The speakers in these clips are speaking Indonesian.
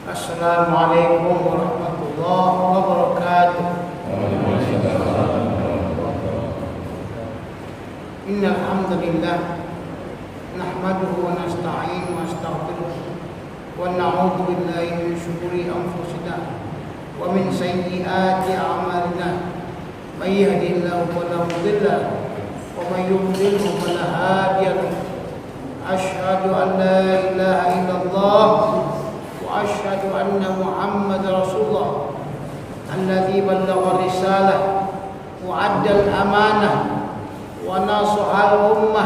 Assalamualaikum warahmatullahi wabarakatuh. Innal hamdalillah nahmaduhu wa nasta'inuhu wa nastaghfiruh wa na'udzu billahi min shururi anfusina wa min sayyiati a'malina. May yahdihillahu fala mudilla wa may yudlilhu fala hadiya lahu. Asyhadu an la ilaha illallah وأشهد أن محمد رسول الله الذي بلغ الرسالة وأدى الأمانة ونصح الأمة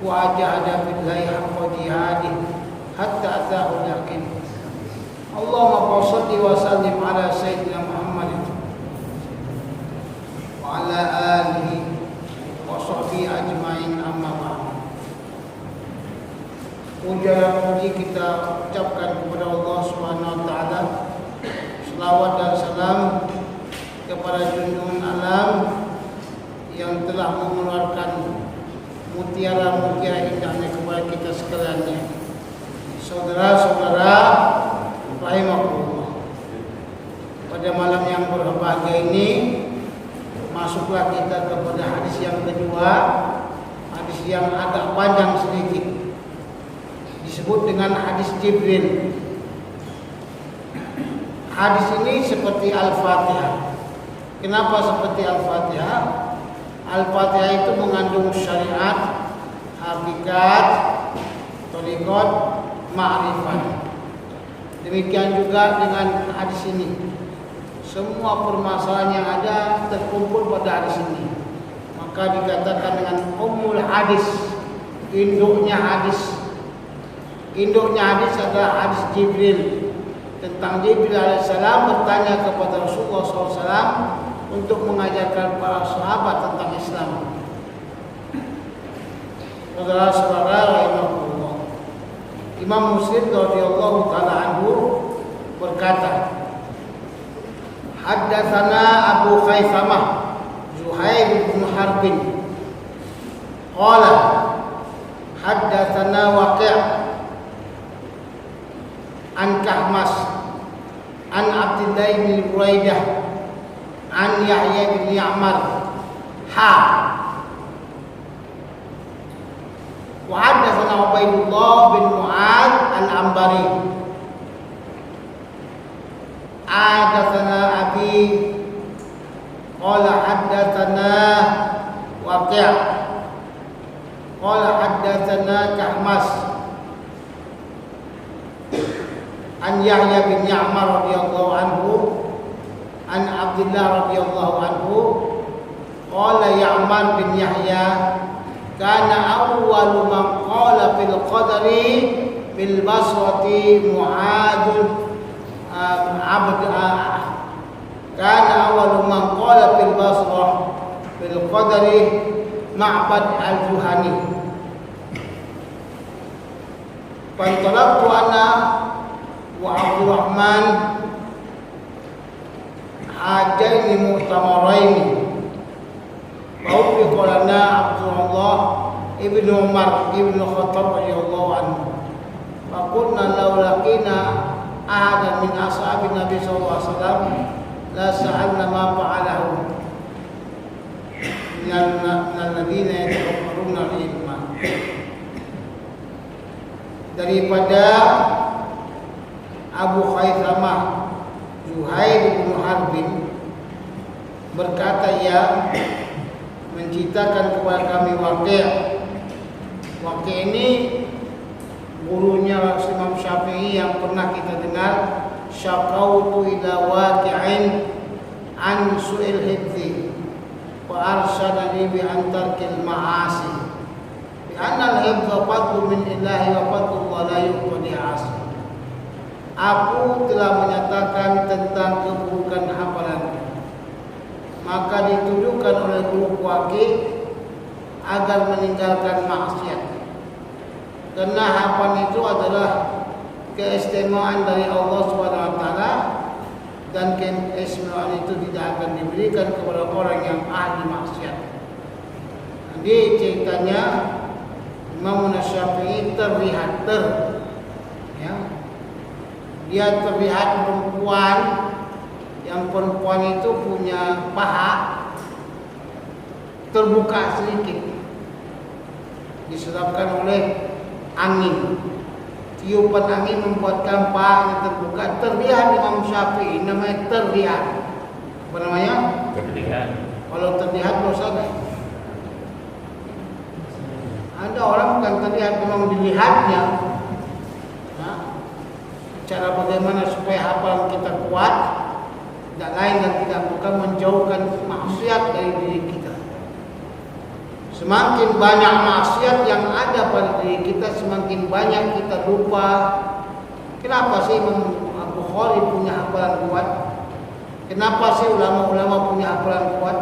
وجاهد في الله حق جهاده حتى أتاه اليقين. اللهم صل وسلم على سيدنا محمد وعلى آله وصحبه أجمعين. أما بعد. Puja dan puji kita ucapkan kepada Allah Subhanahu wa taala. Selawat dan salam kepada junjungan alam yang telah mengeluarkan mutiara-mutiara indahnya kepada kita sekalian. Saudara-saudara rahimakumullah. Pada malam yang berbahagia ini masuklah kita kepada hadis yang kedua, hadis yang agak panjang sedikit. Disebut dengan hadis Jibril. Hadis ini seperti Al-Fatihah. Kenapa seperti Al-Fatihah? Al-Fatihah itu mengandung syariat, hakikat, thariqat, ma'rifat. Demikian juga dengan hadis ini. Semua permasalahan yang ada terkumpul pada hadis ini. Maka dikatakan dengan ummul hadis, induknya hadis. Induknya hadis adalah hadis Jibril. Tentang Jibril alaihissalam bertanya kepada Rasulullah SAW untuk mengajarkan para sahabat tentang Islam. Saudara-saudara rahimahullah, Imam Muslim radhiyallahu taala anhu berkata, Haddatsana Abu Khaythamah Zuhair bin Harbin qala haddatsana Waqi' an Kahmas an Abdullah bin Buraidah an Yahya bin Ya'mar wa haddatsana Ubaidullah bin Mu'ad al-Anbari haddatsana Abi qala haddatsana Waqi' qala haddatsana Kahmas an Yahya bin Ya'mar radhiyallahu anhu an Abdullah radhiyallahu anhu qala Ya'mar bin Yahya kana awwalu man qala fil qadari bil basrati Mu'adz kana awwalu man qala fil basrah bil qadari Ma'bad al-Juhani. Fantalaqtu ana wa Abdurrahman hajaini mu'tamaraini wa ufiqa lana Abdullah ibn Umar ibn Khattab radhiyallahu anhu wa qulna law laqina ahadan min ashabi Nabi sallallahu alaihi wasallam la sa'alna ma fa'alahu min alladhina yatafakkaruna al-ilma. Daripada Abu Khaythamah Zuhair bin Harbin berkata, ia menceritakan kepada kami Waqi'. Waqi' ini gurunya Imam Syafi'i yang pernah kita dengar, syaqautu ila Waqi'in an su'il hifzi wa arsyadani bi antarkil ma'asi bi anna al-hifza fadlu min illahi wa fadlu la yuqdi asi. Aku telah menyatakan tentang keburukan hafalan, maka ditujukan oleh guru Waqi' agar meninggalkan maksiat. Karena hafalan itu adalah keistimewaan dari Allah Subhanahu wa taala, dan keistimewaan itu tidak akan diberikan kepada orang yang ahli maksiat. Jadi ceritanya Imam Syafi'i terlihat dia terlihat perempuan, yang perempuan itu punya paha terbuka sedikit, disebabkan oleh angin. Tiupan angin membuatkan pahanya terbuka. Terlihat Imam Syafi'i, namanya terlihat. Apa namanya? Terlihat. Kalau terlihat dosa nggak? Ada orang bukan terlihat, memang dilihatnya. Nah, cara bagaimana supaya hafalan kita kuat, tidak lain dan tidak bukan menjauhkan maksiat dari diri kita. Semakin banyak maksiat yang ada pada diri kita, semakin banyak kita lupa. Kenapa sih Imam Bukhari punya hafalan kuat? Kenapa sih ulama-ulama punya hafalan kuat?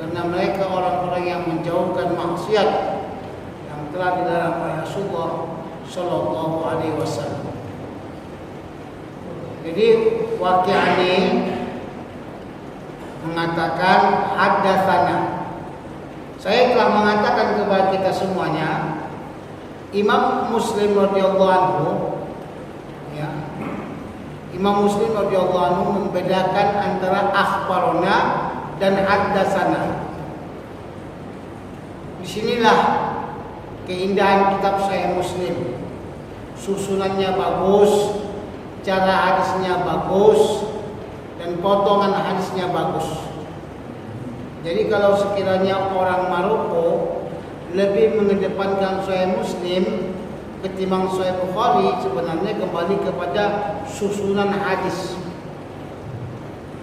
Karena mereka orang-orang yang menjauhkan maksiat yang telah dilarang oleh Rasulullah Shallallahu Alaihi Wasallam. Jadi waqi'ah ini mengatakan haddatsana. Saya telah mengatakan kepada kita semuanya, Imam Muslim radhiyallahu anhu, ya, Imam Muslim radhiyallahu anhu membedakan antara akhbarona dan haddatsana. Disinilah keindahan kitab Sahih Muslim. Susunannya bagus, cara hadisnya bagus, dan potongan hadisnya bagus. Jadi kalau sekiranya orang Maroko lebih mengedepankan Sahih Muslim ketimbang Sahih Bukhari, sebenarnya kembali kepada susunan hadis.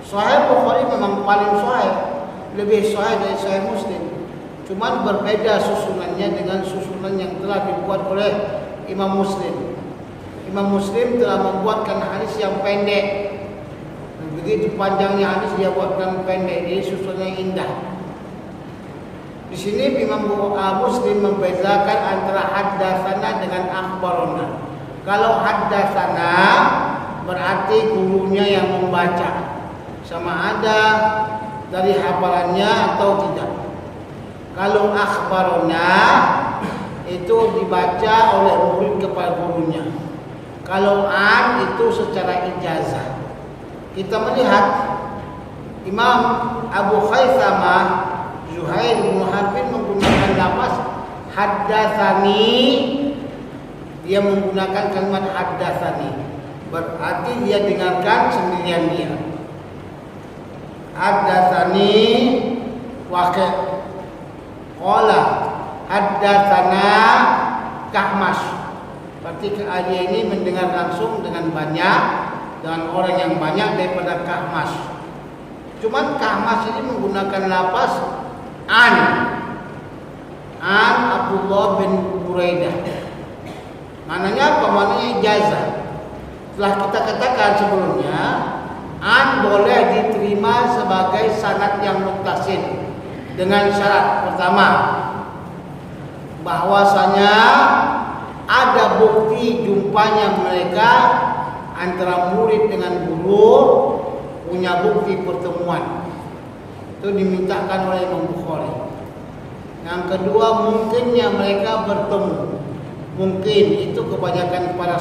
Sahih Bukhari memang paling sahih, lebih sahih dari Sahih Muslim. Cuman berbeda susunannya dengan susunan yang telah dibuat oleh Imam Muslim. Imam Muslim telah membuatkan hadis yang pendek. Begitu panjangnya hadis dia buatkan pendek, jadi susunannya indah. Di sini Imam Muslim membedakan antara haddatsana dengan akhbarona. Kalau haddatsana berarti gurunya yang membaca, sama ada dari hafalannya atau tidak. Kalau akhbarona itu dibaca oleh murid kepada gurunya. Kalau an itu secara ijazah. Kita melihat Imam Abu Khaisamah Zuhair bin Harbin menggunakan lafaz haddatsani. Dia menggunakan kalimat haddatsani, berarti dia dengarkan sendirian dia. Haddatsani Waqi' qala haddatsana Kahmas. Berarti dia ini mendengar langsung dengan banyak, dengan orang yang banyak daripada Kahmas. Cuman Kahmas ini menggunakan lafaz an Abdullah bin Buraidah. Maknanya apa? Maknanya ijazah. Telah kita katakan sebelumnya, an boleh diterima sebagai sanad yang muttasil dengan syarat pertama, bahwasanya ada bukti jumpanya mereka antara murid dengan guru, punya bukti pertemuan. Itu dimintakan oleh Imam Bukhari. Yang kedua, mungkinnya mereka bertemu. Mungkin itu kebanyakan para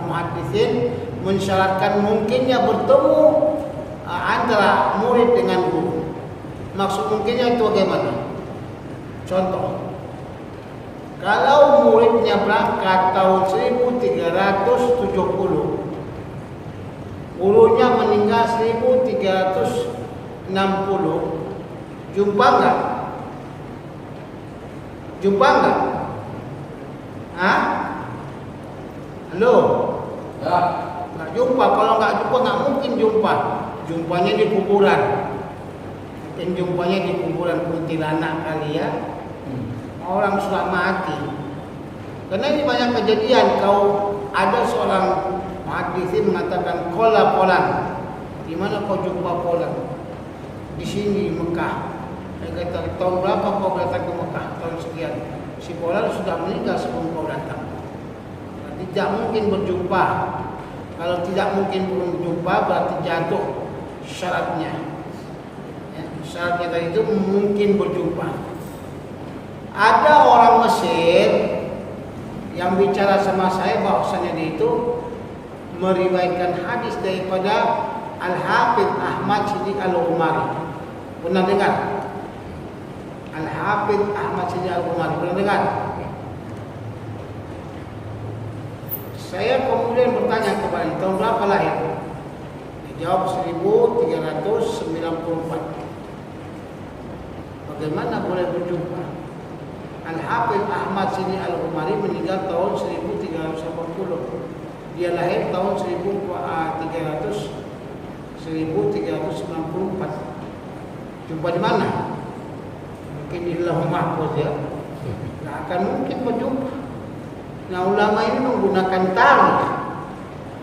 muhaddisin mensyaratkan mungkinnya bertemu antara murid dengan guru. Maksud mungkinnya itu bagaimana? Contoh, kalau muridnya berangkat tahun 1370, gurunya meninggal 1360, jumpa enggak? Jumpa enggak? Hah? Halo? Ya. Enggak jumpa. Kalau enggak jumpa, enggak mungkin jumpa. Jumpanya di kuburan. Mungkin jumpanya di kuburan kuntilanak kali ya. Orang sudah mati. Karena ini banyak kejadian. Kau ada seorang muhaddisin mengatakan qala fulan. Di mana kau jumpa fulan? Di sini di Mekah. Dia kata, tahun berapa kau datang ke Mekah? Tahun sekian. Si fulan sudah meninggal sebelum kau datang. Tidak mungkin berjumpa. Kalau tidak mungkin berjumpa berarti jatuh syaratnya. Ya, syaratnya tadi itu mungkin berjumpa. Ada orang Mesir yang bicara sama saya bahwasanya dia itu meriwayatkan hadis daripada Al-Hafidh Ahmad Siddiq Al-Umari. Pernah dengar? Al-Hafidh Ahmad Siddiq Al-Umari, pernah dengar? Saya kemudian bertanya kepada tahun berapa lahir? Dijawab 1394. Bagaimana boleh berjumpa? Al-Hafidh Ahmad Siddiq Al-Umari meninggal tahun 1380. Dia lahir tahun 1394. Jumpa di mana? Mungkin di Lauh Mahfuz ya. Tidak akan mungkin berjumpa. Nah, ulama ini menggunakan tarikh.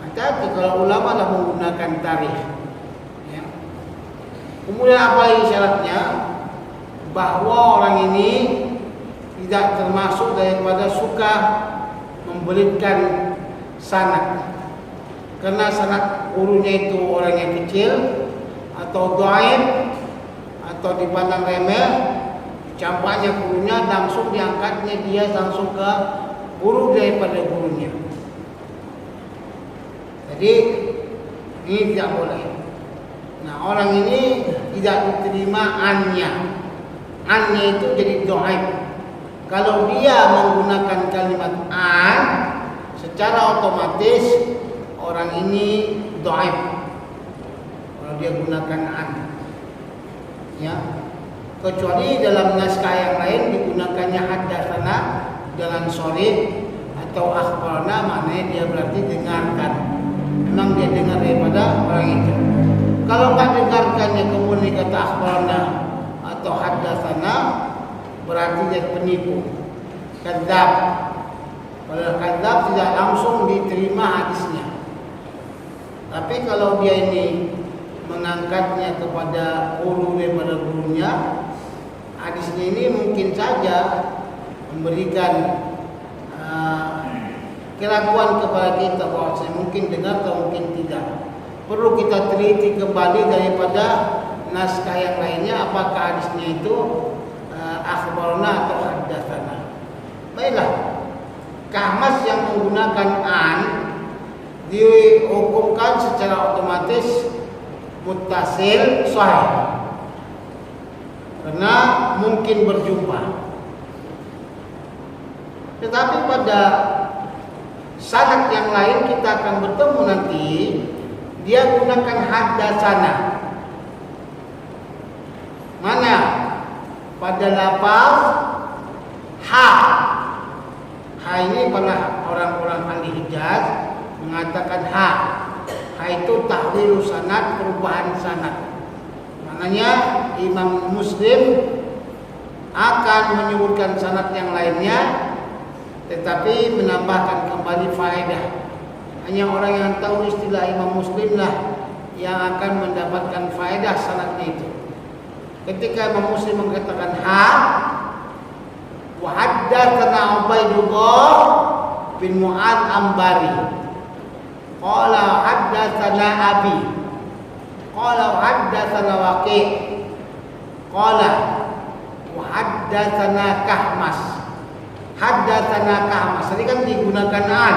Hati-hati kalau ulama dah menggunakan tarikh. Ya. Kemudian apa lagi syaratnya? Bahwa orang ini tidak termasuk daripada suka membelitkan sanad. Karena sanad gurunya itu orang yang kecil atau dhaif atau dipandang remeh, campaknya gurunya langsung diangkatnya dia langsung ke guru daripada gurunya. Jadi ini tidak boleh. Nah, orang ini tidak diterima annya. Annya itu jadi dhaif. Kalau dia menggunakan kalimat an, secara otomatis orang ini dhaif. Kalau dia gunakan an, ya. Kecuali dalam naskah yang lain digunakannya haddatsana dengan sharih atau akhbarana, maknanya dia berarti dengarkan. Memang dia dengar daripada orang itu. Kalau nggak dengarkannya kemudian kata akhbarana atau haddatsana, berarti dia penipu, kadzab. Kalau kadzab tidak langsung diterima hadisnya. Tapi kalau dia ini mengangkatnya kepada guru daripada gurunya, hadisnya ini mungkin saja memberikan keraguan kepada kita bahwa saya mungkin dengar atau mungkin tidak. Perlu kita teliti kembali daripada naskah yang lainnya, apakah hadisnya itu akhbarana atau haddatsana. Baiklah, Kahmas yang menggunakan an dihukumkan secara otomatis muttasil sahih karena mungkin berjumpa. Tetapi pada sanad yang lain kita akan bertemu nanti, dia gunakan haddatsana. Mana? Pada lafaz ha. Ha ini pada orang-orang ahli Hijaz mengatakan ha. Ha itu tahwilu sanad, perubahan sanad. Maknanya Imam Muslim akan menyebutkan sanad yang lainnya tetapi menambahkan kembali faedah. Hanya orang yang tahu istilah Imam Muslim lah yang akan mendapatkan faedah sanadnya itu. Ketika Imam Muslim mengatakan ha, wa haddatsana Ubaidullah bin Mu'adz Ambari, qala haddatsana Abi, qala haddatsana Waqi', qala wa haddatsana Kahmas. Haddatsana Kahmas tadi kan digunakan an,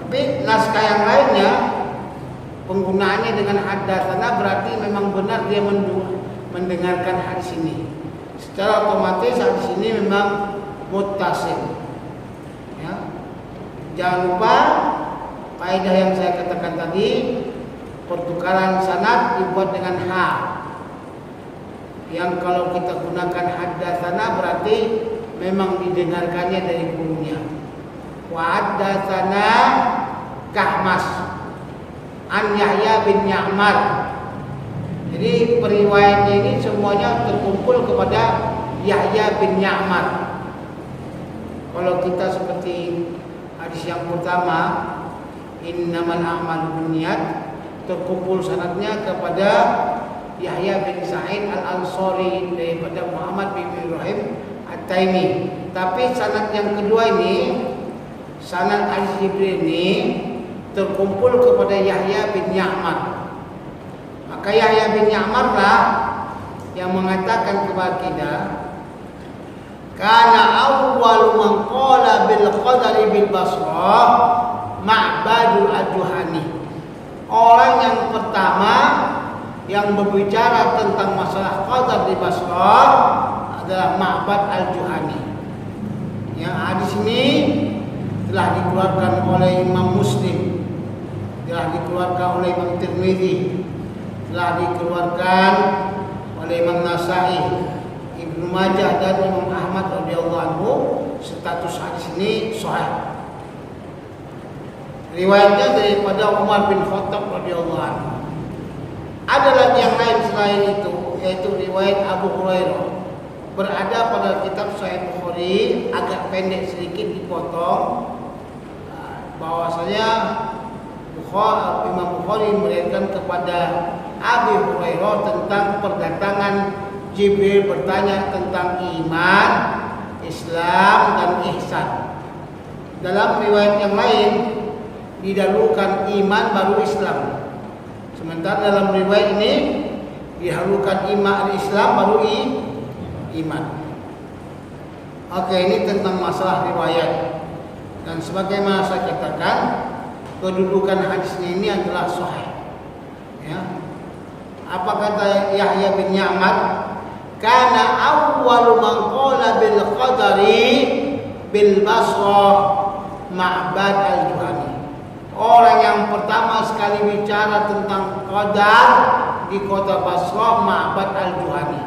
tapi naskah yang lainnya penggunaannya dengan haddatsana berarti memang benar dia mendengarkan hadis ini. Secara otomatis hadis ini memang muttasil. Ya. Jangan lupa faedah yang saya katakan tadi, pertukaran sanad dibuat dengan ha. Yang kalau kita gunakan haddatsana berarti memang didengarkannya dari gurunya. Wa haddatsana Kahmas an Yahya bin Ya'mar. Jadi periwayatnya ini semuanya terkumpul kepada Yahya bin Ya'mar. Kalau kita seperti hadis yang pertama, innamal a'malu binniyat, terkumpul sanadnya kepada Yahya bin Sa'id Al-Ansari daripada Muhammad bin Ibrahim At-Taimi. Tapi sanad yang kedua ini, sanad Al-Jibril ini terkumpul kepada Yahya bin Ya'mar. Maka Yahya bin Ya'mar lah yang mengatakan kepada kita, kana awwal man qala bil qadari bil Basrah Ma'badul Al-Juhani. Orang yang pertama yang berbicara tentang masalah qadar di Basrah adalah Ma'bad Al-Juhani. Yang hadis ini telah dikeluarkan oleh Imam Muslim, telah dikeluarkan oleh Imam Tirmidzi, telah dikeluarkan oleh Imam Nasa'i, Ibnu Majah dan Imam Ahmad radhiyallahu anhu. Status hadis ini sahih. Riwayatnya daripada Umar bin Khattab radhiyallahu anhu. Ada lagi yang lain selain itu, yaitu riwayat Abu Hurairah. Berada pada kitab Sahih Bukhari, agak pendek sedikit dipotong, bahwasanya Imam Bukhari meriwayatkan kepada Abu Hurairah tentang perdatangan Jibril bertanya tentang iman, Islam dan ihsan. Dalam riwayat yang lain didahulukan iman baru Islam. Sementara dalam riwayat ini didahulukan iman Islam baru iman. Oke, ini tentang masalah riwayat. Dan sebagaimana saya katakan, kedudukan hadisnya ini adalah sahih. Ya. Apa kata Yahya bin Ya'mar? Kana awwalu man qala bil qadari bil Basrah Ma'bad Al-Juhani. Orang yang pertama sekali bicara tentang qadar di kota Basrah Ma'bad Al-Juhani.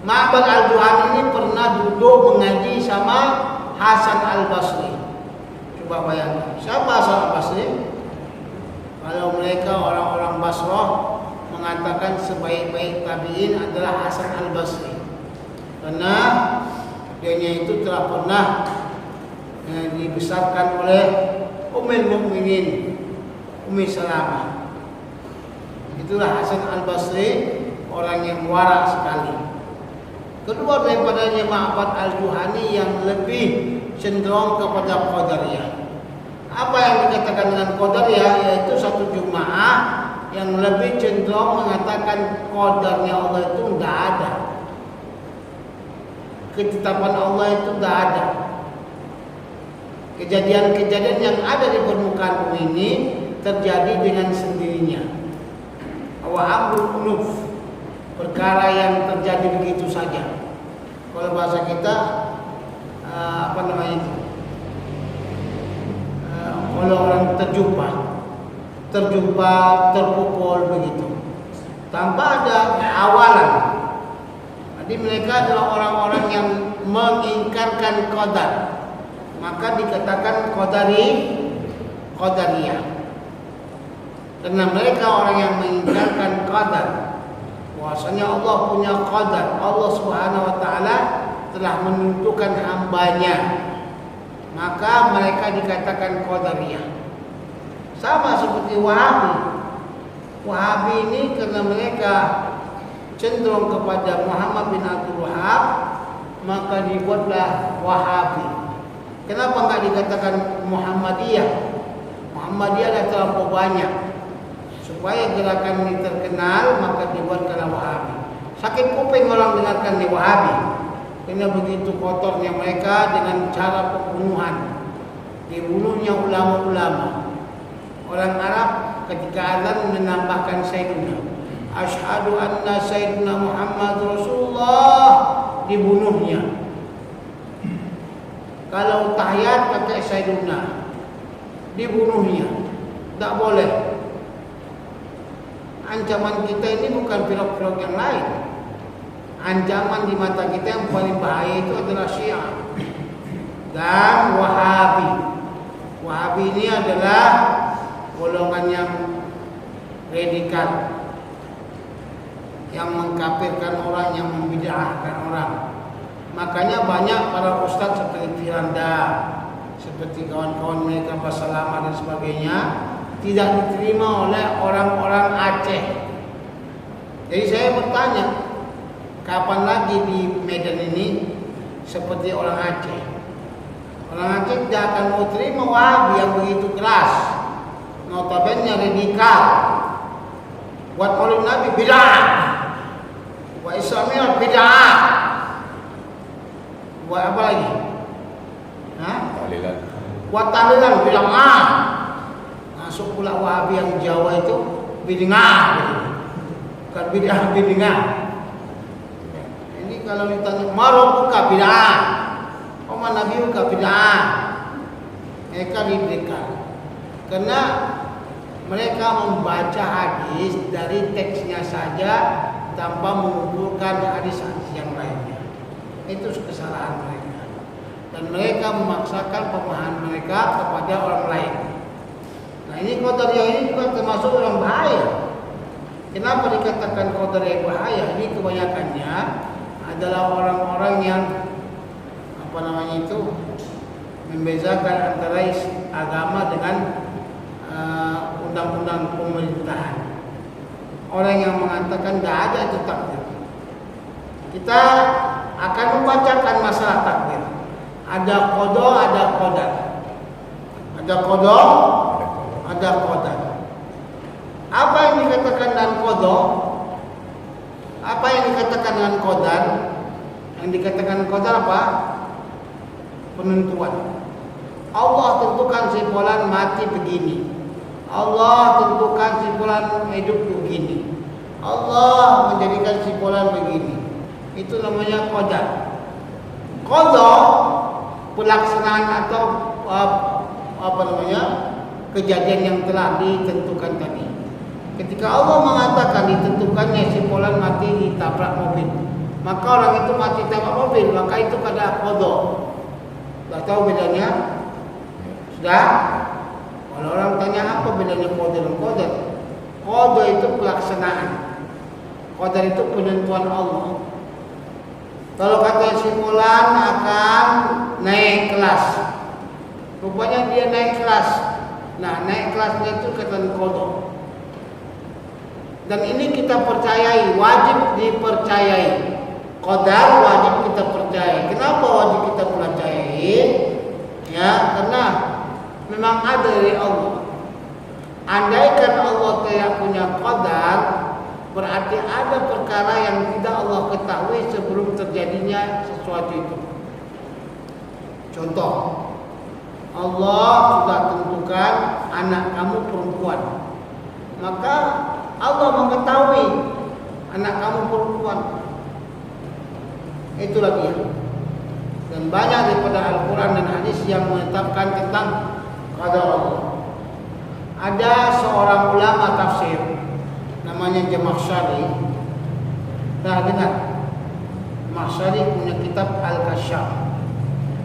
Ma'bad Al-Juhani ini pernah duduk mengaji sama Hasan Al-Basri. Coba bayangkan, siapa Hasan Al-Basri? Kalau mereka orang-orang Basrah mengatakan sebaik-baik tabi'in adalah Hasan Al-Basri, karena dia itu telah pernah dibesarkan oleh Ummul Mukminin Ummi Salamah. Itulah Hasan Al-Basri, orang yang warak sekali. Kedua daripadanya Ma'bad Al-Juhani yang lebih cenderung kepada Qadariyah. Apa yang dikatakan dengan Qadariyah? Yaitu satu jemaah yang lebih cenderung mengatakan qadarnya Allah itu tidak ada, ketetapan Allah itu tidak ada. Kejadian-kejadian yang ada di permukaan bumi ini terjadi dengan sendirinya. Wa amrul unuf, perkara yang terjadi begitu saja. Kalau bahasa kita apa namanya itu? Kalau orang terjumpa, terpukul begitu, tanpa ada awalan. Jadi mereka adalah orang-orang yang mengingkarkan qadar, maka dikatakan qadariyah. Karena mereka orang yang mengingkarkan qadar, bahwasanya Allah punya qadar. Allah Subhanahu wa taala telah menentukan hambanya, maka mereka dikatakan qadariyah. Sama seperti Wahabi. Wahabi ini karena mereka cenderung kepada Muhammad bin Abdul Wahab, maka dibuatlah Wahabi. Kenapa enggak dikatakan Muhammadiyah? Muhammadiyah adalah terlalu banyak. Supaya gerakan ini terkenal, maka dibuatkanlah Wahabi. Sakit kuping orang dengarkan di Wahabi, karena begitu kotornya mereka dengan cara pembunuhan. Dibunuhnya ulama-ulama. Orang Arab ketika azan menambahkan Sayyidina, asyhadu anna Sayyidina Muhammad Rasulullah, dibunuhnya. Kalau tahiyat pakai Sayyidina, dibunuhnya. Tak boleh. Ancaman kita ini bukan firaq-firaq yang lain. Ancaman di mata kita yang paling bahaya itu adalah Syiah dan Wahabi. Wahabi ini adalah golongan yang radikal, yang mengkafirkan orang, yang membid'ahkan orang. Makanya banyak para ustaz seperti Firanda, seperti kawan-kawan mereka Basalama dan sebagainya, tidak diterima oleh orang-orang Aceh. Jadi saya bertanya, kapan lagi di Medan ini seperti orang Aceh? Orang Aceh tidak akan mau terima Wahabi yang begitu keras, notabene radikal. Buat Maulid Nabi bid'ah, wa Islamiyah bid'ah, buat apa lagi? Buat tahlilan bid'ah. Masuk pula Wahabi yang Jawa itu bid'ah, bukan bid'ah. Ini kalau ditanya marobuka bid'ah, Oma Nabi buka bid'ah, mereka diberikan karena mereka membaca hadis dari teksnya saja tanpa mengumpulkan hadis-hadis yang lainnya. Itu kesalahan mereka. Dan mereka memaksakan pemahaman mereka kepada orang lain. Nah ini qadariyah ini juga termasuk orang bahaya. Kenapa dikatakan qadariyah bahaya? Ini kebanyakannya adalah orang-orang yang membezakan antara agama dengan undang-undang pemerintahan. Orang yang mengatakan tidak ada itu takdir. Kita akan membacakan masalah takdir. Ada qada, ada qadar. Ada qada, ada qadar. Apa yang dikatakan dengan qada? Apa yang dikatakan dengan qadar? Yang dikatakan qadar apa? Penentuan. Allah tentukan si fulan mati begini. Allah tentukan si fulan hidup begini. Allah menjadikan si fulan begini. Itu namanya qadar. Qada pelaksanaan atau kejadian yang telah ditentukan tadi. Ketika Allah mengatakan ditentukannya si fulan mati ditabrak mobil, maka orang itu mati tabrak mobil, maka itu pada qada. Sudah tahu bedanya? Sudah? Kalau orang tanya apa bedanya qada dan qadar? Qada itu pelaksanaan. Qadar itu penentuan Allah. Kalau kata si fulan akan naik kelas, rupanya dia naik kelas. Nah, naik kelasnya itu kata qada. Dan ini kita percayai, wajib dipercayai. Qadar wajib kita percayai. Kenapa wajib kita percayai? Ya, karena memang ada dari Allah. Andaikan Allah tidak punya qadar, berarti ada perkara yang tidak Allah ketahui sebelum terjadinya sesuatu itu. Contoh, Allah sudah tentukan anak kamu perempuan, maka Allah mengetahui anak kamu perempuan. Itulah dia. Dan banyak daripada Al-Quran dan hadis yang menetapkan tentang qadar Allah. Ada seorang ulama tafsir namanya Jamakhsyari. Nah, dengar. Jamakhsyari punya kitab Al-Kasyaf.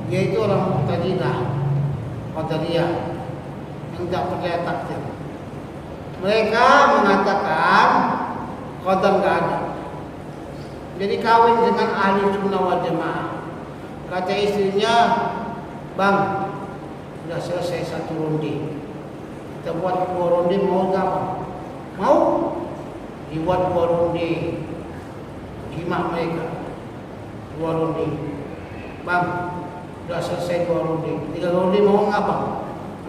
Dia itu orang Mu'tazilah, Qadariyah yang tidak percaya takdir. Mereka mengatakan qadar tidak ada. Jadi kawin dengan ahli sunnah wal jamaah. Kata istrinya, bang, sudah selesai satu ronde, kita buat 2 ronde, mau gak bang? Mau? Dibuat 2 ronde, jimat mereka 2 ronde. Bang, sudah selesai 2 ronde, 3 ronde mau gak bang?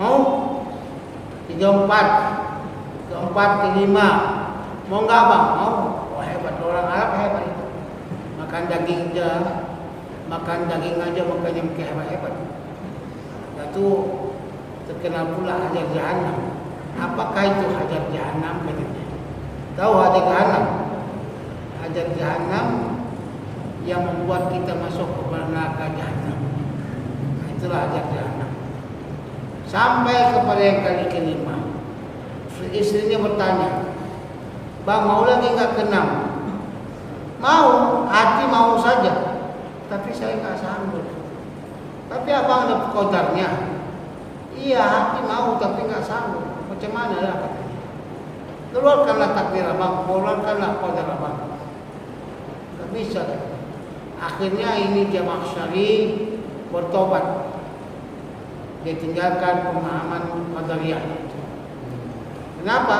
Mau? 3, 4, 5, mau gak bang? Mau? Wah hebat, orang Arab hebat itu. Makan daging aja, makan makanya hebat-hebat. Itu terkenal pula hajar jahanam. Apakah itu hajar jahanam katanya? Tahu hajar jahanam? Hajar jahanam yang membuat kita masuk ke neraka jahanam. Itulah hajar jahanam. Sampai kepada yang kali kelima, istrinya bertanya, bang mau lagi nggak ke-6? Mau, hati mau saja, tapi saya nggak sanggup. Tapi abang ada qadarnya. Iya, hati mau tapi nggak sanggup. Macam mana lah katanya? Keluarkanlah takdir abang, keluarkanlah qadar abang. Nggak bisa. Akhirnya ini Jamakhsyari bertobat. Dia tinggalkan pemahaman qadariyah. Kenapa?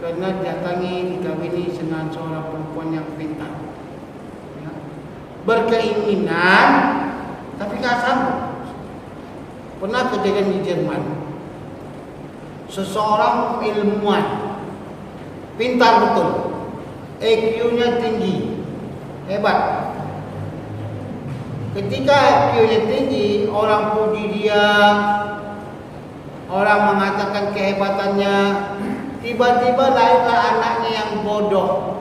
Karena datangi dikawini dengan seorang perempuan yang pintar, ya. Berkeinginan tapi nggak sanggup. Pernah kejadian di Jerman, seseorang ilmuwan pintar betul, IQ-nya tinggi, hebat. Ketika IQ-nya tinggi, orang puji dia, Orang mengatakan kehebatannya, tiba-tiba lahirlah anaknya yang bodoh.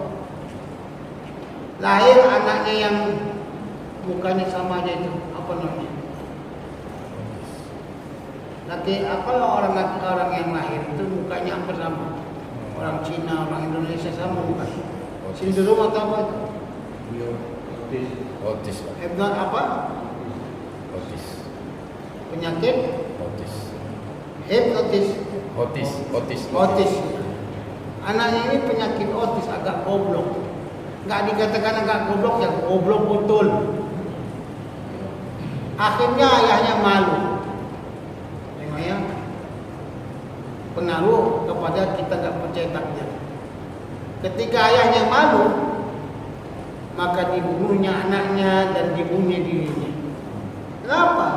Lahir anaknya yang mukanya sama aja itu, apa namanya? Orang yang lahir itu mukanya hampir sama. Orang Cina, orang Indonesia sama mukanya. Sindrom atau apa? Otis. Hebdon apa? Otis. Penyakit? Otis. Otis. Anaknya ini penyakit otis, agak goblok. Nggak dikatakan agak goblok, ya goblok betul. Akhirnya ayahnya malu. Tengok ya, pengaruh kepada kita nggak percaya takdir. Ketika ayahnya malu, maka dibunuhnya anaknya dan dibunuhnya dirinya. Kenapa?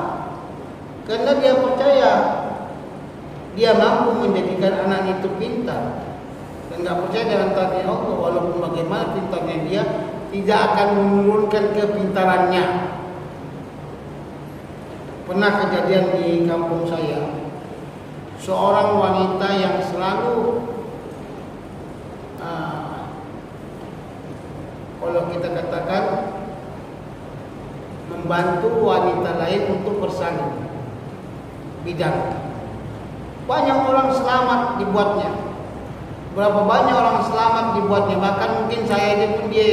Karena dia percaya dia mampu menjadikan anak itu pintar, dan nggak percaya dengan takdir Allah. Walaupun bagaimana pintarnya dia, tidak akan menurunkan kepintarannya. Pernah kejadian di kampung saya, seorang wanita yang selalu kalau kita katakan membantu wanita lain untuk bersalin bidang. Banyak orang selamat dibuatnya. Berapa banyak orang selamat dibuatnya. Bahkan mungkin saya ini pun dia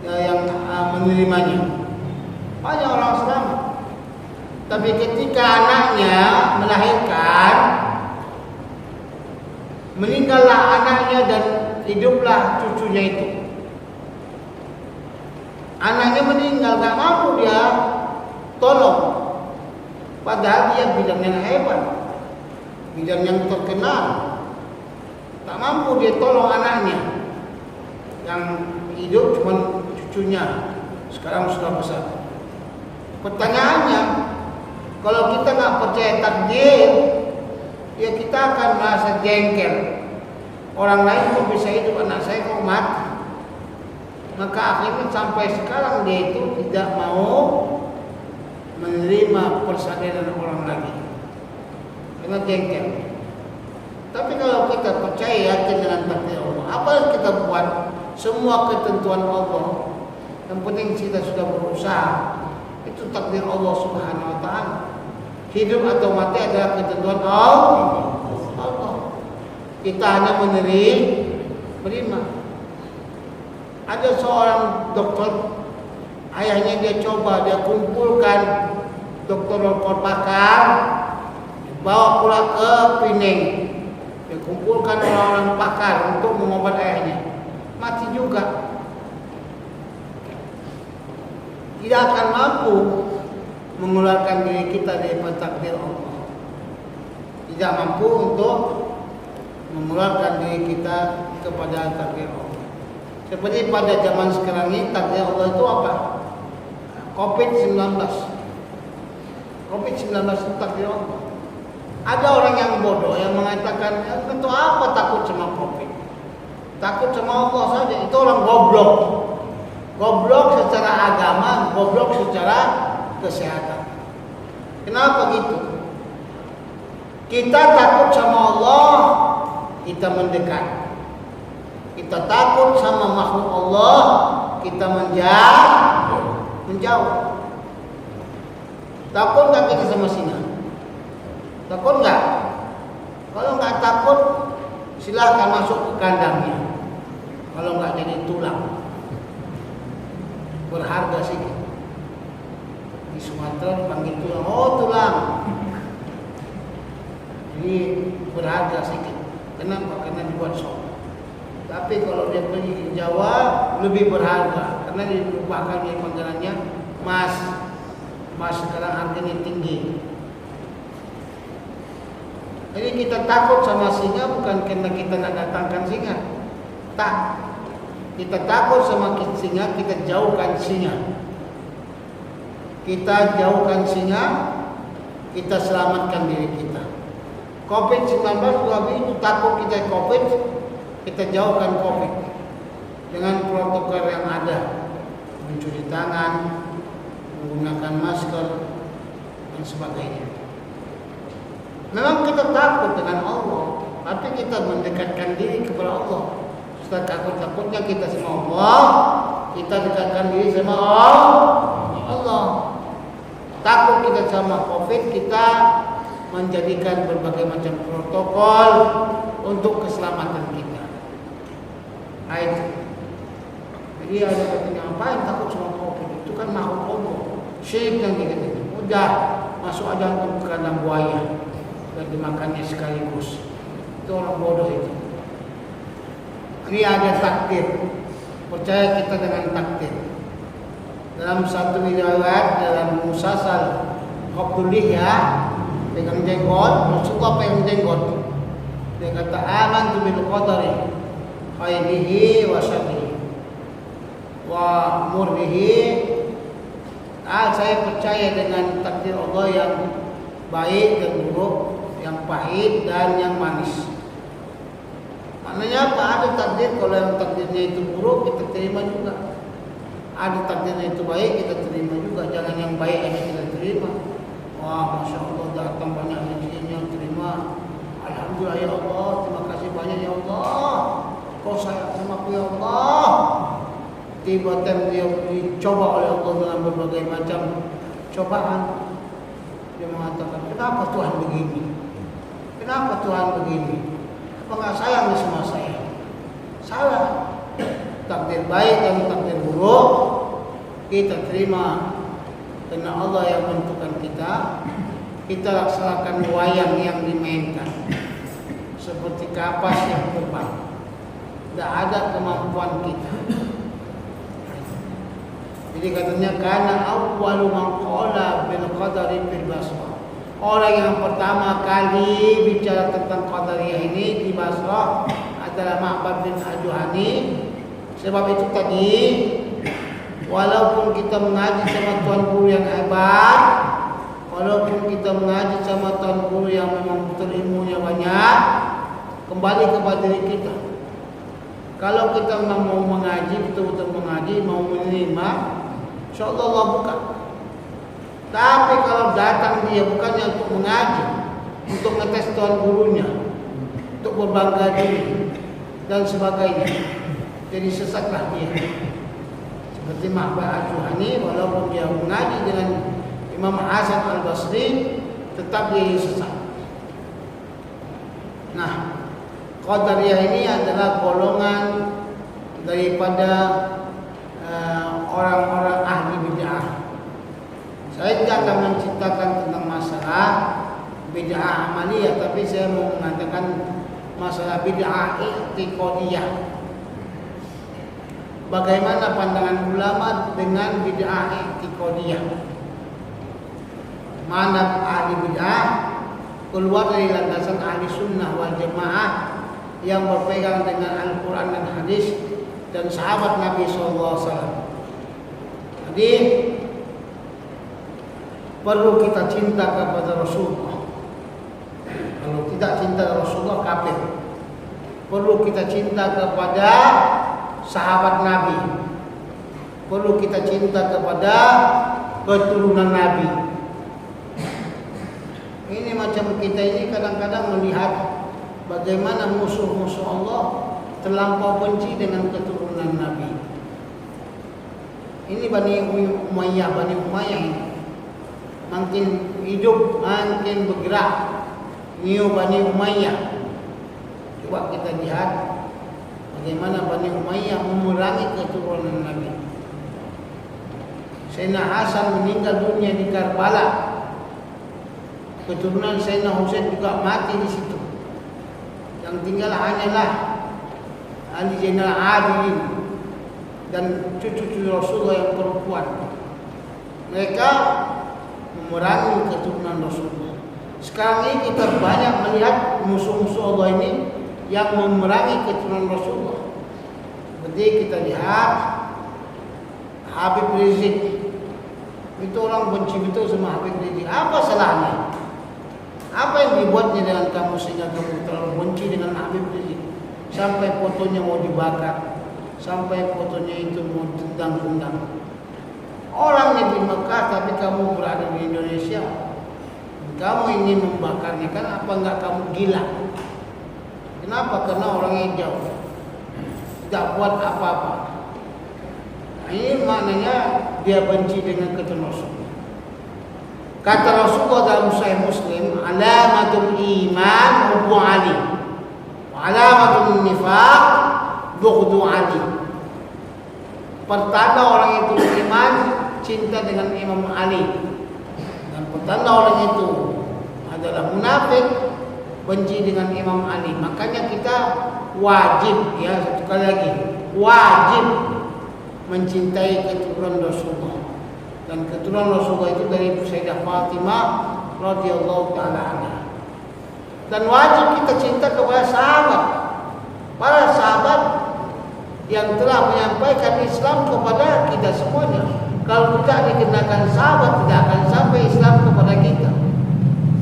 yang menerimanya. Banyak orang selamat. Tapi ketika anaknya melahirkan, meninggallah anaknya dan hiduplah cucunya itu. Anaknya meninggal, gak mampu dia tolong. Padahal dia bidang yang hebat, bidang yang terkenal. Tak mampu dia tolong anaknya. Yang hidup cuma cucunya, sekarang sudah besar. Pertanyaannya, kalau kita nggak percaya takdir, ya kita akan merasa jengkel. Orang lain kok bisa hidup, anak saya kok mati. Maka akhirnya sampai sekarang dia itu tidak mau menerima persalinan orang lagi, karena jengkel. Tapi kalau kita percaya, yakin dengan takdir Allah, apa yang kita buat, semua ketentuan Allah, yang penting kita sudah berusaha. Itu takdir Allah Subhanahu wa ta'ala. Hidup atau mati adalah ketentuan Allah. Kita hanya menerima. Ada seorang dokter, ayahnya dia coba, dia kumpulkan dokter-dokter pakar, bawa pula ke Pineng. Dia kumpulkan orang-orang pakar untuk mengobat ayahnya. Mati juga. Tidak akan mampu mengeluarkan diri kita dari takdir Allah. Tidak mampu untuk mengeluarkan diri kita kepada takdir Allah. Seperti pada zaman sekarang ini, takdir Allah itu apa? COVID-19. COVID-19 itu takdir Allah. Ada orang yang bodoh yang mengatakan, tentu apa takut sama COVID? Takut sama Allah saja. Itu orang goblok. Goblok secara agama, goblok secara kesehatan. Kenapa gitu? Kita takut sama Allah, kita mendekat. Kita takut sama makhluk Allah, kita menjauh. Takut nggak kita sama singa? Takut nggak? Kalau nggak takut, silahkan masuk ke kandangnya. Kalau nggak jadi tulang. Berharga sedikit. Di Sumatera dipanggil tulang, tulang. Jadi berharga sedikit. Kenapa? Karena dibuat sop. Tapi kalau dia pergi di Jawa lebih berharga karena dilupakan dia panggilannya mas. Mas sekarang harganya tinggi. Jadi kita takut sama singa bukan karena kita nak datangkan singa. Tak. Kita takut sama singa, kita jauhkan singa. Kita jauhkan singa, kita selamatkan diri kita. COVID-19 juga begitu, takut kita COVID, kita jauhkan COVID dengan protokol yang ada, mencuci tangan, menggunakan masker dan sebagainya. Memang kita takut dengan Allah, tapi kita mendekatkan diri kepada Allah. Setelah takut-takutnya kita sama Allah, kita dekatkan diri sama Allah. Takut kita sama COVID, kita menjadikan berbagai macam protokol untuk keselamatan kita. Itu. Jadi ada katanya ngapain takut sama COVID? Itu kan makhluk Allah. Syirik yang dikatakan. Udah masuk aja untuk kandang buaya dan dimakannya sekaligus. Itu orang bodoh itu. Ini ada takdir. Percaya kita dengan takdir. Dalam satu riwayat dalam Musasal Qabduliyah pegang jenggot, Rasulullah pegang jenggot. Dia kata amantu bil qadari khairihi wa syarrihi wa murrihi. Saya percaya dengan takdir Allah yang baik dan buruk, yang pahit dan yang manis. Maknanya apa? Ada takdir, kalau yang takdirnya itu buruk kita terima juga. Ada takdirnya itu baik kita terima juga. Jangan yang baik aja kita terima. Wah, masya Allah datang banyak rezekinya terima. Alhamdulillah ya Allah, terima kasih banyak ya Allah. Kau sayang sama aku ya Allah. Tiba-tiba dia dicoba oleh Allah dalam berbagai macam cobaan. Dia mengatakan, kenapa Tuhan begini? Kenapa Tuhan begini? Apa nggak sayang sama saya? Salah. Takdir baik dan takdir buruk kita terima karena Allah yang menentukan kita. Kita laksanakan wayang yang dimainkan seperti kapas yang terbang. Tidak ada kemampuan kita. Jadi katanya karena awwalu man qala bil qadari fil Basrah. Orang yang pertama kali bicara tentang qadariyah ini di Basrah adalah Ma'bad bin Al-Juhani. Sebab itu tadi walaupun kita mengaji sama tuan guru yang hebat, walaupun kita mengaji sama tuan guru yang memang betul ilmunya banyak, kembali kepada diri kita. Kalau kita mau mengaji, betul-betul mengaji, mau menerima, insyaallah Allah buka. Tapi kalau datang dia bukannya untuk mengaji, untuk ngetes tuan gurunya, untuk berbangga diri dan sebagainya, jadi sesatlah dia. Seperti Ma'bad Al-Juhani, walaupun dia mengaji dengan Imam Hasan Al-Basri, tetap dia sesat. Nah, Qadariyah ini adalah golongan daripada orang-orang ahli bid'ah. Saya tidak akan menceritakan tentang masalah bid'ah amaliyah, tapi saya mau mengatakan masalah bid'ah i'tiqadiyah. Bagaimana pandangan ulama dengan bid'ah i'tiqadiyah? Mana ahli bid'ah keluar dari landasan ahli sunnah wal jamaah yang berpegang dengan Al-Quran dan hadis dan sahabat Nabi SAW. Jadi perlu kita cinta kepada Rasulullah. Kalau tidak cinta kepada Rasulullah kafir. Perlu kita cinta kepada sahabat Nabi. Perlu kita cinta kepada keturunan Nabi. Ini macam kita ini kadang-kadang melihat bagaimana musuh-musuh Allah terlampau benci dengan keturunan Nabi. Ini Bani Umayyah ini makin hidup, makin bergerak. Niu Bani Umayyah. Coba kita lihat bagaimana Bani Umayyah memerangi keturunan Nabi. Sayyidina Hasan meninggal dunia di Karbala. Keturunan Sayyidina Husain juga mati di situ. Yang tinggal hanyalah Ali Zainal Abidin dan cucu-cucu Rasulullah yang perempuan. Mereka memerangi keturunan Rasulullah. Sekarang ini kita banyak melihat musuh-musuh Allah ini yang memerangi keturunan Rasulullah. Seperti kita lihat Habib Rizik. Itu orang benci betul sama Habib Rizik. Apa salahnya? Apa yang dibuatnya dengan kamu sehingga kamu terlalu benci dengan Habib Rizik? Sampai fotonya mau dibakar, sampai fotonya itu mau tendang-tendang. Orangnya di Mekah tapi kamu berada di Indonesia. kamu ingin membakarnya, kan apa enggak kamu gila? Kenapa? Karena orangnya jauh, tidak buat apa-apa. Nah, ini maknanya dia benci dengan keturunan Rasul. Kata Rasulullah dalam Sahih Muslim, alamatul iman hubbu Ali, wa alamatul nifaq bughdu Ali. Pertanda orang itu beriman, cinta dengan Imam Ali. Dan pertanda orang itu adalah munafik, benci dengan Imam Ali. Makanya kita wajib, ya satu kali lagi, wajib mencintai keturunan Rasulullah. Dan keturunan Rasulullah itu dari Sayyidah Fatimah radhiyallahu taala anha. Dan wajib kita cinta kepada sahabat, para sahabat yang telah menyampaikan Islam kepada kita semuanya. Kalau tidak dikenakan sahabat, tidak akan sampai Islam kepada kita.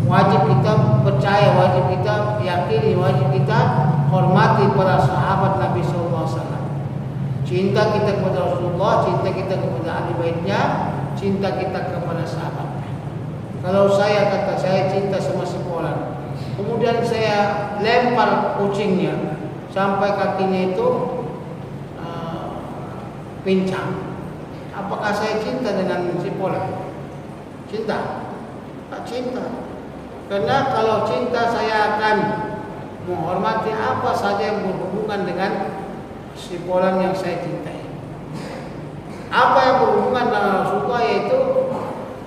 Wajib kita percaya, wajib kita yakini, wajib kita hormati para sahabat Nabi SAW. Cinta kita kepada Rasulullah, cinta kita kepada ahli baitnya, cinta kita kepada sahabat. Kalau saya kata saya cinta sama seorang, kemudian saya lempar kucingnya sampai kakinya itu pincang, apakah saya cinta dengan si pola? Cinta? Tak cinta. Karena kalau cinta saya akan menghormati apa saja yang berhubungan dengan si pola yang saya cintai. Apa yang berhubungan dengan Rasulullah, yaitu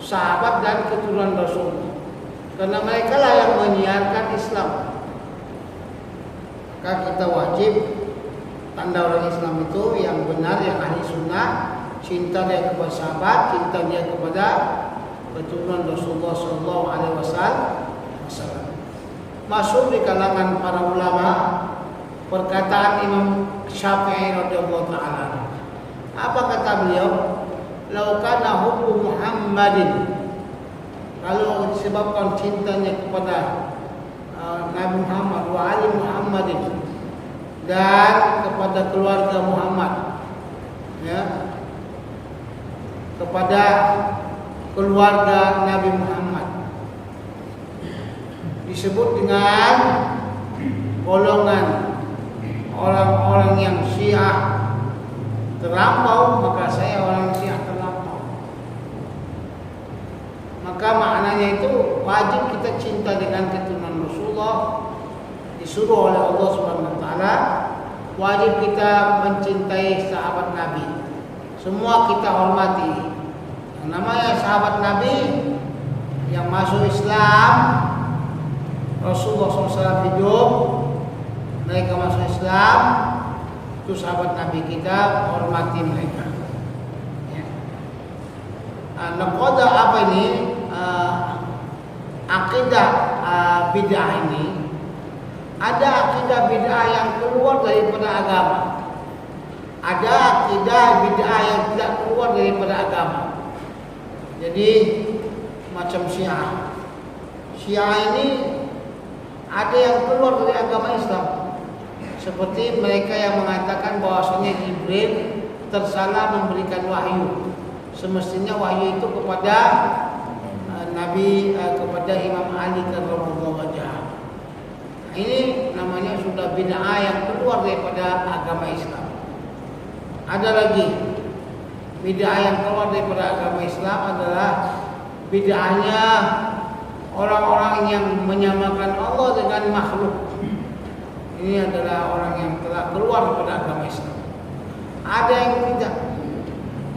sahabat dan keturunan Rasul. Karena mereka lah yang menyiarkan Islam. Maka kita wajib, tanda orang Islam itu yang benar, yang ahli sunnah, cinta dia kepada sahabat, cinta dia kepada keturunan Rasulullah SAW. Masuk di kalangan para ulama perkataan Imam Syafi'i radhiyallahu taala. Apa kata beliau? Lau kana hubbu Muhammadin, kalau disebabkan cintanya kepada Nabi Muhammad wa ali Muhammadin, dan kepada keluarga Muhammad, ya, kepada keluarga Nabi Muhammad, disebut dengan golongan orang-orang yang Syiah terlampau, maka saya orang Syiah terlampau. Maka maknanya itu wajib kita cinta dengan keturunan Rasulullah, disuruh oleh Allah Subhanahu wa taala. Wajib kita mencintai sahabat Nabi, semua kita hormati. Yang namanya sahabat Nabi yang masuk Islam, Rasulullah SAW hidup, mereka masuk Islam, itu sahabat Nabi, kita hormati mereka. Ya. Nakoda apa ini? Akidah bid'ah ini, ada akidah bid'ah yang keluar daripada agama, ada akidah bid'ah yang tidak keluar daripada agama. Jadi macam Syiah, Syiah ini ada yang keluar dari agama Islam. Seperti mereka yang mengatakan bahwasanya Jibril tersalah memberikan wahyu. Semestinya wahyu itu kepada Nabi, kepada Imam Ali karramallahu wajhahu. Ini namanya sudah bid'ah yang keluar daripada agama Islam. Ada lagi bid'ah yang keluar daripada agama Islam adalah bid'ahnya orang-orang yang menyamakan Allah dengan makhluk. Ini adalah orang yang telah keluar daripada agama Islam. Ada yang tidak.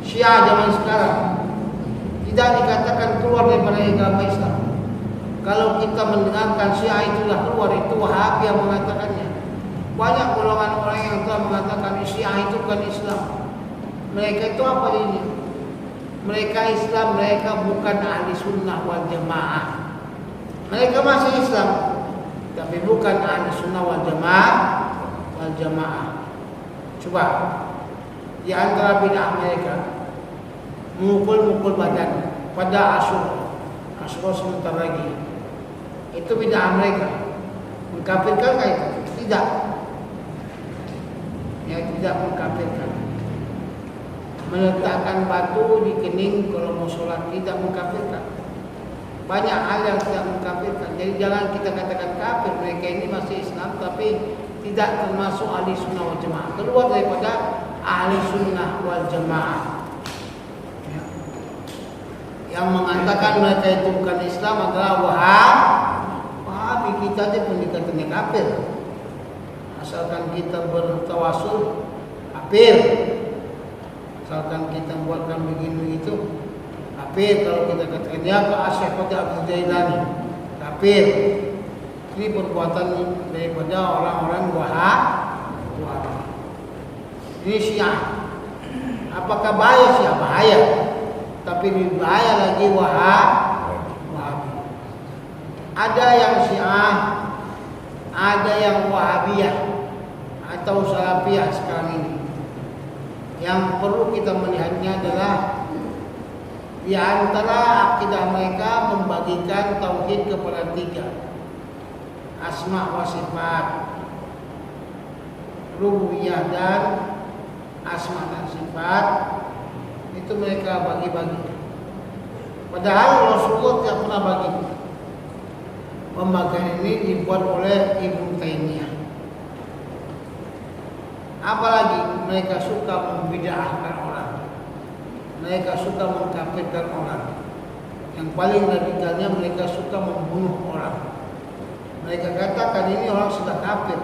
Syiah zaman sekarang tidak dikatakan keluar daripada agama Islam. Kalau kita mendengarkan Syiah itulah keluar, itu Wahabi yang mengatakannya. Banyak golongan orang yang telah mengatakan Syiah itu bukan Islam. Mereka itu apa ini? Mereka Islam, mereka bukan ahli sunnah wal jamaah. Mereka masih Islam, tapi bukan ahli sunnah wal jamaah. Coba di antara bid'ah mereka mukul badan pada Asyura sebentar lagi. Itu bid'ah mereka. Mengkafirkan itu? Tidak. Ya, tidak mengkafirkan. Meletakkan batu di kening kalau mau sholat tidak mengkafirkan. banyak hal yang tidak mengkafirkan. Jadi jangan kita katakan kafir, mereka ini masih Islam tapi tidak termasuk ahli sunnah wal jamaah, keluar daripada ahli sunnah wal jamaah. Yang mengatakan mereka itu bukan Islam adalah Wahabi. Kita aja pun dikatakan kafir. Asalkan kita bertawasul, kafir. Asalkan kita buatkan begini itu, kafir. Kalau kita katakan ya ke Asy'ari Abdul Jailani, kafir. Ini perbuatan daripada orang-orang Wahabi. Ini Syiah. Apakah bahaya Syiah? Bahaya. Tapi lebih bahaya lagi Wahabi. Ada yang Syiah, ada yang Wahabiyah atau Salafiyah sekarang ini. Yang perlu kita melihatnya adalah di antara akidah mereka membagikan tauhid kepada 3. Asma wa sifat, rububiyah dan asma dan sifat. Itu mereka bagi-bagi. Padahal Rasulullah tidak pernah bagi. Pembagian ini dibuat oleh Ibnu Taimiyah. Apalagi mereka suka membid'ahkan orang. Mereka suka mengkafirkan orang. Yang paling radikalnya mereka suka membunuh orang. Mereka katakan ini orang sudah kafir,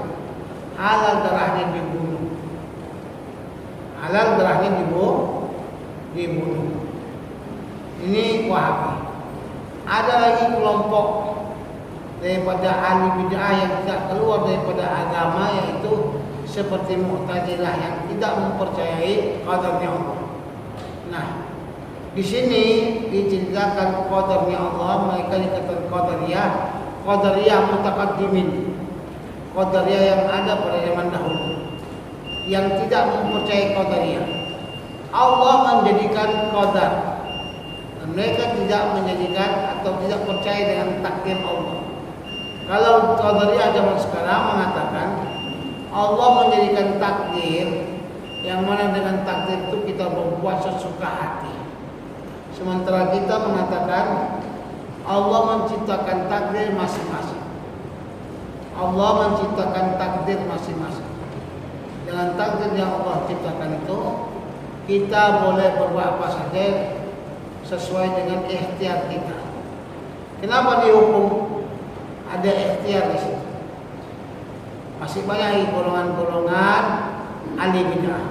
halal darahnya dibunuh. Halal darahnya dibunuh. Ini Wahabi. Ada lagi kelompok daripada ahli bid'ah yang tidak keluar daripada agama, yaitu seperti Mu'tazilah yang tidak mempercayai qadarnya Allah. Nah, di sini diceritakan qadarnya Allah, mereka dikatakan qadariyah mutaqaddimin. Qadariyah yang ada pada zaman dahulu, yang tidak mempercayai qadariyah. Allah menjadikan qadar, dan mereka tidak menjadikan atau tidak percaya dengan takdir Allah. Kalau qadariyah zaman sekarang mengatakan Allah menjadikan takdir, yang mana dengan takdir itu kita berbuat sesuka hati. Sementara kita mengatakan Allah menciptakan takdir masing-masing. Allah menciptakan takdir masing-masing. Dengan takdir yang Allah ciptakan itu, kita boleh berbuat apa saja sesuai dengan ikhtiar kita. Kenapa dihukum? Ada ikhtiar di situ. Masih banyak golongan-golongan ahli bid'ah.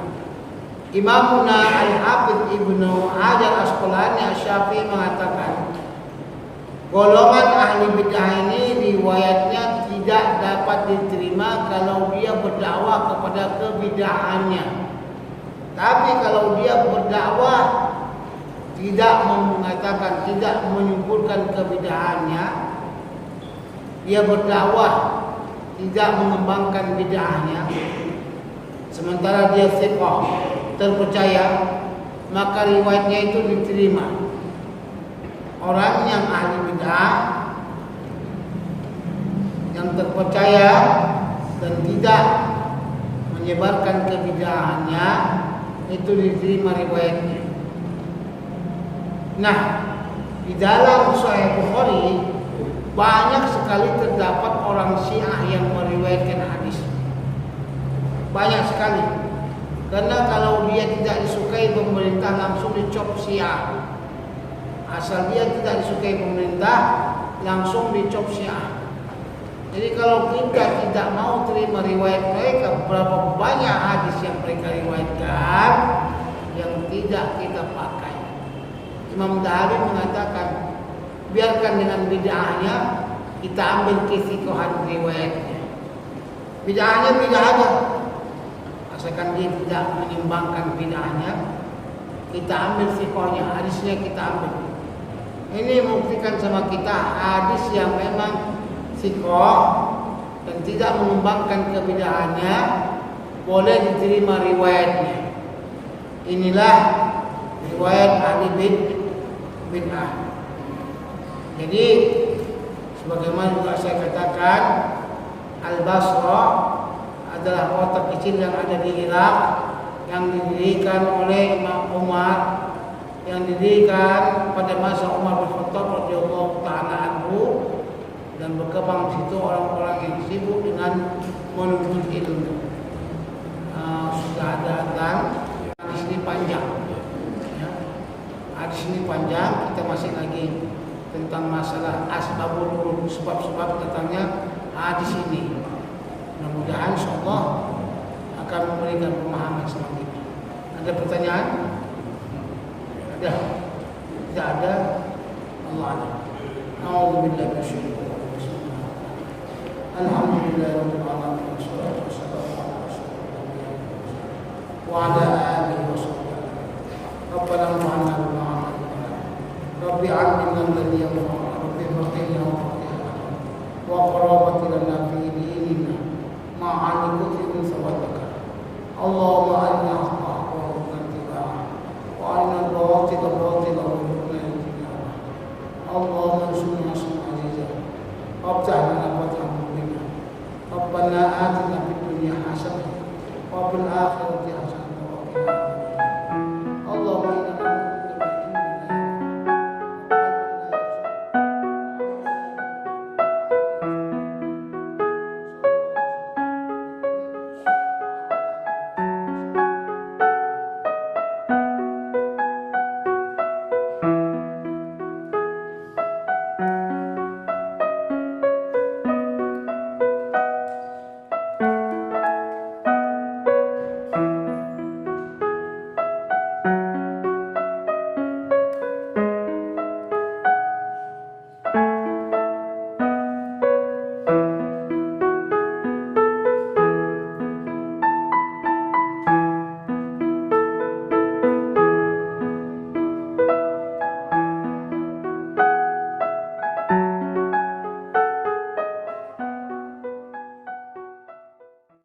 Imamuna Al-Hafidz Ibnu Hajar Asqalani Asy-Syafi'i mengatakan, golongan ahli bid'ah ini riwayatnya tidak dapat diterima kalau dia berdakwah kepada kebid'ahannya. Tapi kalau dia berdakwah tidak mengatakan, tidak menyebutkan kebid'ahannya, dia berdakwah tidak mengembangkan bid'ahnya, sementara dia thiqah, terpercaya, maka riwayatnya itu diterima. Orang yang ahli bid'ah, yang terpercaya dan tidak menyebarkan kebid'ahannya, itu diterima riwayatnya. Nah, di dalam Sahih Bukhari banyak sekali terdapat orang Syiah yang meriwayatkan hadis. Banyak sekali. Karena kalau dia tidak disukai pemerintah, langsung dicop Syiah. Asal dia tidak disukai pemerintah, langsung dicop Syiah. Jadi kalau kita tidak mau terima riwayat mereka, berapa banyak hadis yang mereka riwayatkan yang tidak kita pakai. Imam Dhahabi mengatakan, biarkan dengan bid'ahnya, kita ambil kesikohan riwayatnya. Bid'ahnya bid'ah aja, asalkan dia tidak menyimbangkan bid'ahnya, kita ambil sikohnya, hadisnya kita ambil. Ini membuktikan sama kita hadis yang memang sikoh dan tidak mengembangkan kebid'ahannya, boleh diterima riwayatnya. Inilah riwayat ahli bid'ah. Jadi sebagaimana juga saya katakan, Al-Basra adalah kota kecil yang ada di Irak, yang didirikan oleh Imam Umar, yang didirikan pada masa Umar bin Khattab radhiyallahu taala anhu, dan berkembang di situ orang-orang yang sibuk dengan menuntut ilmu. Sudah ada dan hadis ini panjang. Ya. Hadis ini panjang, kita masih lagi tentang masalah asbabul wurud, sebab-sebab datangnya hadis ini. Mudah-mudahan insyaallah akan memberikan pemahaman selanjutnya. Ada pertanyaan? Ada? Tidak ada? Allah ada. A'udzubillahi minasyaitonir rajim. Alhamdulillahirabbil alamin wassalatu wassalamu ala rasulillah wa ala alihi washabbihi. Rabbana anfa'na bima 'allamtana. Rabbi 'allimna alladhi yanfa'una. Rabbi faqihna wa faqihna. Wa qarabati lana fi dinina ma'ani kutubin sawadaka. Allahumma arina haqqa wa warzuqna ittiba'ah wa arina al-batila batila wa warzuqna ijtinabah. Allahumma ansurna nasran 'azizah wabtah lana fathan mubina. Rabbana atina fid dunya hasanah wa fil akhirati